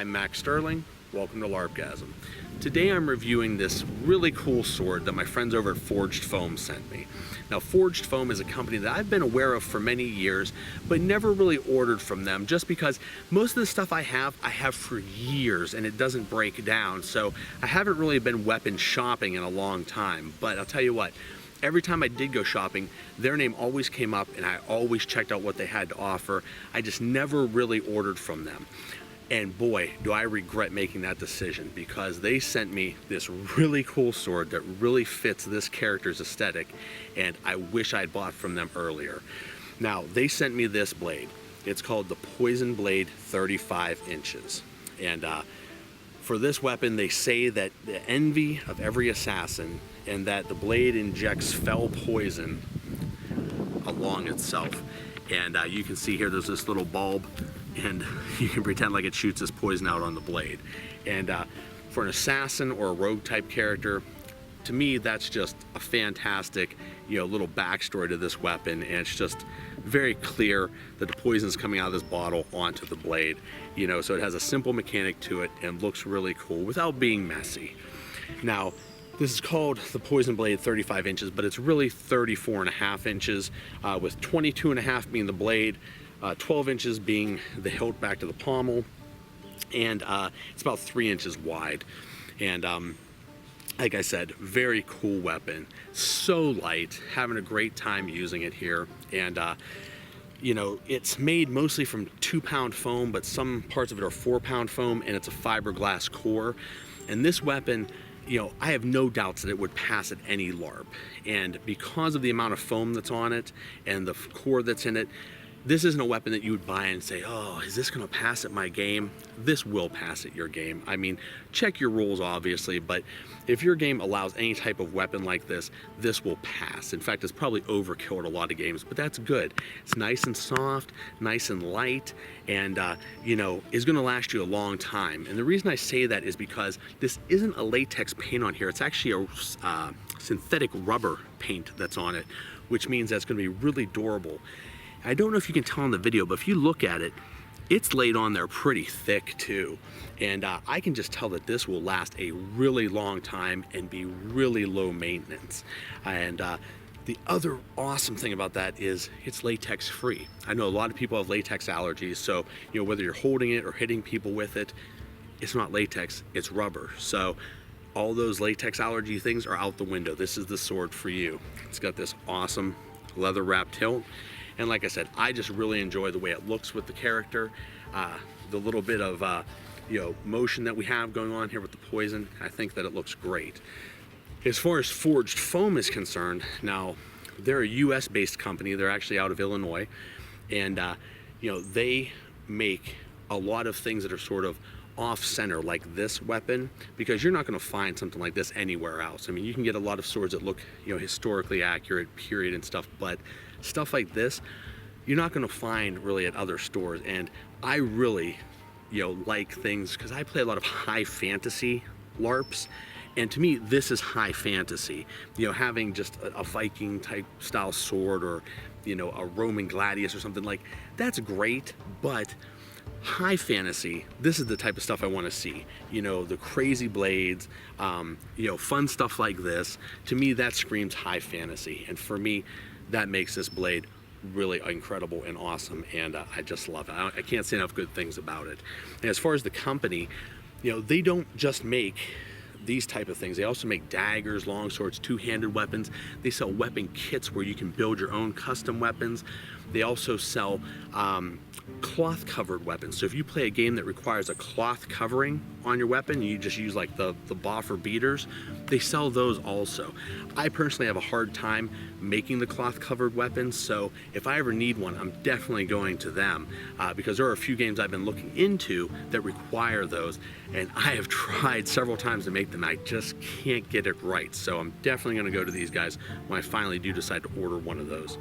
I'm Max Sterling. Welcome to LARPgasm. Today I'm reviewing this really cool sword that my friends over at Forged Foam sent me. Now, Forged Foam is a company that I've been aware of for many years, but never really ordered from them just because most of the stuff I have for years and it doesn't break down. So I haven't really been weapon shopping in a long time, but I'll tell you what, every time I did go shopping, their name always came up and I always checked out what they had to offer. I just never really ordered from them. And boy, do I regret making that decision, because they sent me this really cool sword that really fits this character's aesthetic, and I wish I'd bought from them earlier. Now, they sent me this blade. It's called the Poison Blade 35 inches. And for this weapon, they say that the envy of every assassin, and that the blade injects fell poison along itself. And you can see here there's this little bulb, and you can pretend like it shoots this poison out on the blade. And for an assassin or a rogue type character, to me that's just a fantastic, little backstory to this weapon, and it's just very clear that the poison is coming out of this bottle onto the blade. So it has a simple mechanic to it and looks really cool without being messy. Now, this is called the Poison Blade 35 inches, but it's really 34.5 inches, with 22.5 being the blade, 12 inches being the hilt back to the pommel, and it's about 3 inches wide. And like I said, very cool weapon, so light, having a great time using it here. And it's made mostly from 2-pound foam, but some parts of it are 4-pound foam, and it's a fiberglass core. And this weapon, I have no doubts that it would pass at any LARP. And because of the amount of foam that's on it and the core that's in it, this isn't a weapon that you would buy and say, oh, is this going to pass at my game? This will pass at your game. I mean, check your rules, obviously, but if your game allows any type of weapon like this, this will pass. In fact, it's probably overkill at a lot of games, but that's good. It's nice and soft, nice and light, and, is going to last you a long time. And the reason I say that is because this isn't a latex paint on here. It's actually a synthetic rubber paint that's on it, which means that's going to be really durable. I don't know if you can tell in the video, but if you look at it, it's laid on there pretty thick too. And I can just tell that this will last a really long time and be really low maintenance. And the other awesome thing about that is it's latex free. I know a lot of people have latex allergies, so whether you're holding it or hitting people with it, it's not latex, it's rubber. So all those latex allergy things are out the window. This is the sword for you. It's got this awesome leather wrapped hilt. And like I said, I just really enjoy the way it looks with the character, the little bit of motion that we have going on here with the poison. I think that it looks great. As far as Forged Foam is concerned, now they're a US-based company. They're actually out of Illinois, and they make a lot of things that are sort of off-center, like this weapon, because you're not going to find something like this anywhere else. I mean, you can get a lot of swords that look historically accurate, period, and stuff, but stuff like this you're not going to find really at other stores. And I really like things, because I play a lot of high fantasy LARPs, and to me this is high fantasy. Having just a Viking type style sword, or a Roman gladius or something, like that's great, but high fantasy, this is the type of stuff I want to see. The crazy blades, fun stuff like this. To me, that screams high fantasy, and for me, that makes this blade really incredible and awesome, and I just love it. I can't say enough good things about it. And as far as the company, they don't just make these type of things. They also make daggers, long swords, two-handed weapons. They sell weapon kits where you can build your own custom weapons. They also sell cloth covered weapons. So if you play a game that requires a cloth covering on your weapon, you just use like the boffer beaters, they sell those also. I personally have a hard time making the cloth covered weapons, so if I ever need one, I'm definitely going to them, because there are a few games I've been looking into that require those, and I have tried several times to make them. I just can't get it right, so I'm definitely going to go to these guys when I finally do decide to order one of those.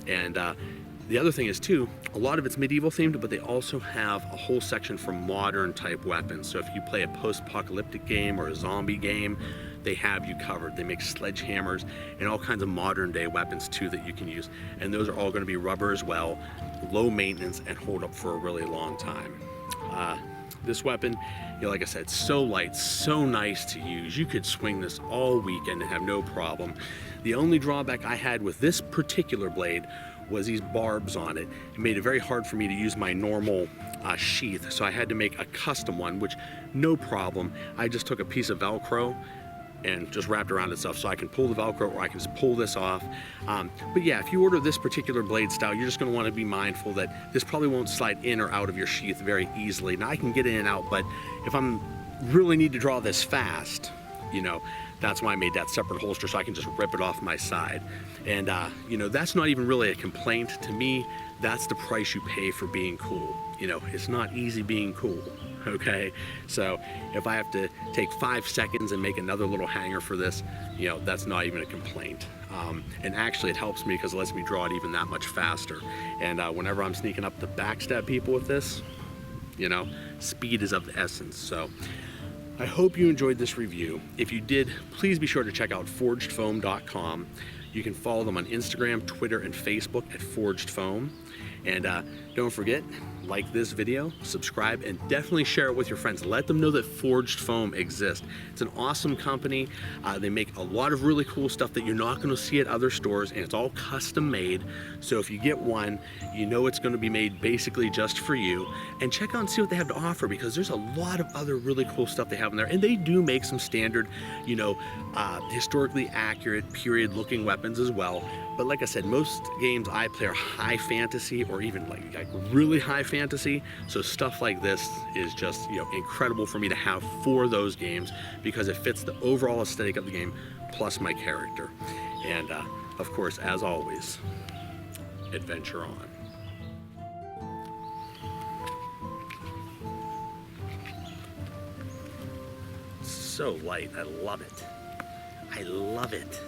And the other thing is too, a lot of it's medieval themed, but they also have a whole section for modern type weapons. So if you play a post-apocalyptic game or a zombie game, they have you covered. They make sledgehammers and all kinds of modern day weapons too that you can use. And those are all going to be rubber as well, low maintenance, and hold up for a really long time. This weapon, like I said, so light, so nice to use. You could swing this all weekend and have no problem. The only drawback I had with this particular blade was these barbs on it. It made it very hard for me to use my normal sheath, so I had to make a custom one, which no problem. I just took a piece of Velcro and just wrapped around itself, so I can pull the Velcro or I can just pull this off. But yeah, if you order this particular blade style, you're just gonna wanna be mindful that this probably won't slide in or out of your sheath very easily. Now I can get in and out, but if I'm really need to draw this fast, that's why I made that separate holster, so I can just rip it off my side. And that's not even really a complaint. To me, that's the price you pay for being cool. It's not easy being cool, okay? So if I have to take 5 seconds and make another little hanger for this, that's not even a complaint. And actually it helps me because it lets me draw it even that much faster. And whenever I'm sneaking up to backstab people with this, speed is of the essence. So I hope you enjoyed this review. If you did, please be sure to check out forgedfoam.com. You can follow them on Instagram, Twitter, and Facebook at forgedfoam. And don't forget, like this video, subscribe, and definitely share it with your friends. Let them know that Forged Foam exists. It's an awesome company. They make a lot of really cool stuff that you're not gonna see at other stores, and it's all custom made. So if you get one, it's gonna be made basically just for you. And check out and see what they have to offer, because there's a lot of other really cool stuff they have in there. And they do make some standard, historically accurate, period-looking weapons as well. But like I said, most games I play are high fantasy, or even like really high fantasy. So stuff like this is just incredible for me to have for those games, because it fits the overall aesthetic of the game plus my character. And of course, as always, adventure on. So light, I love it. I love it.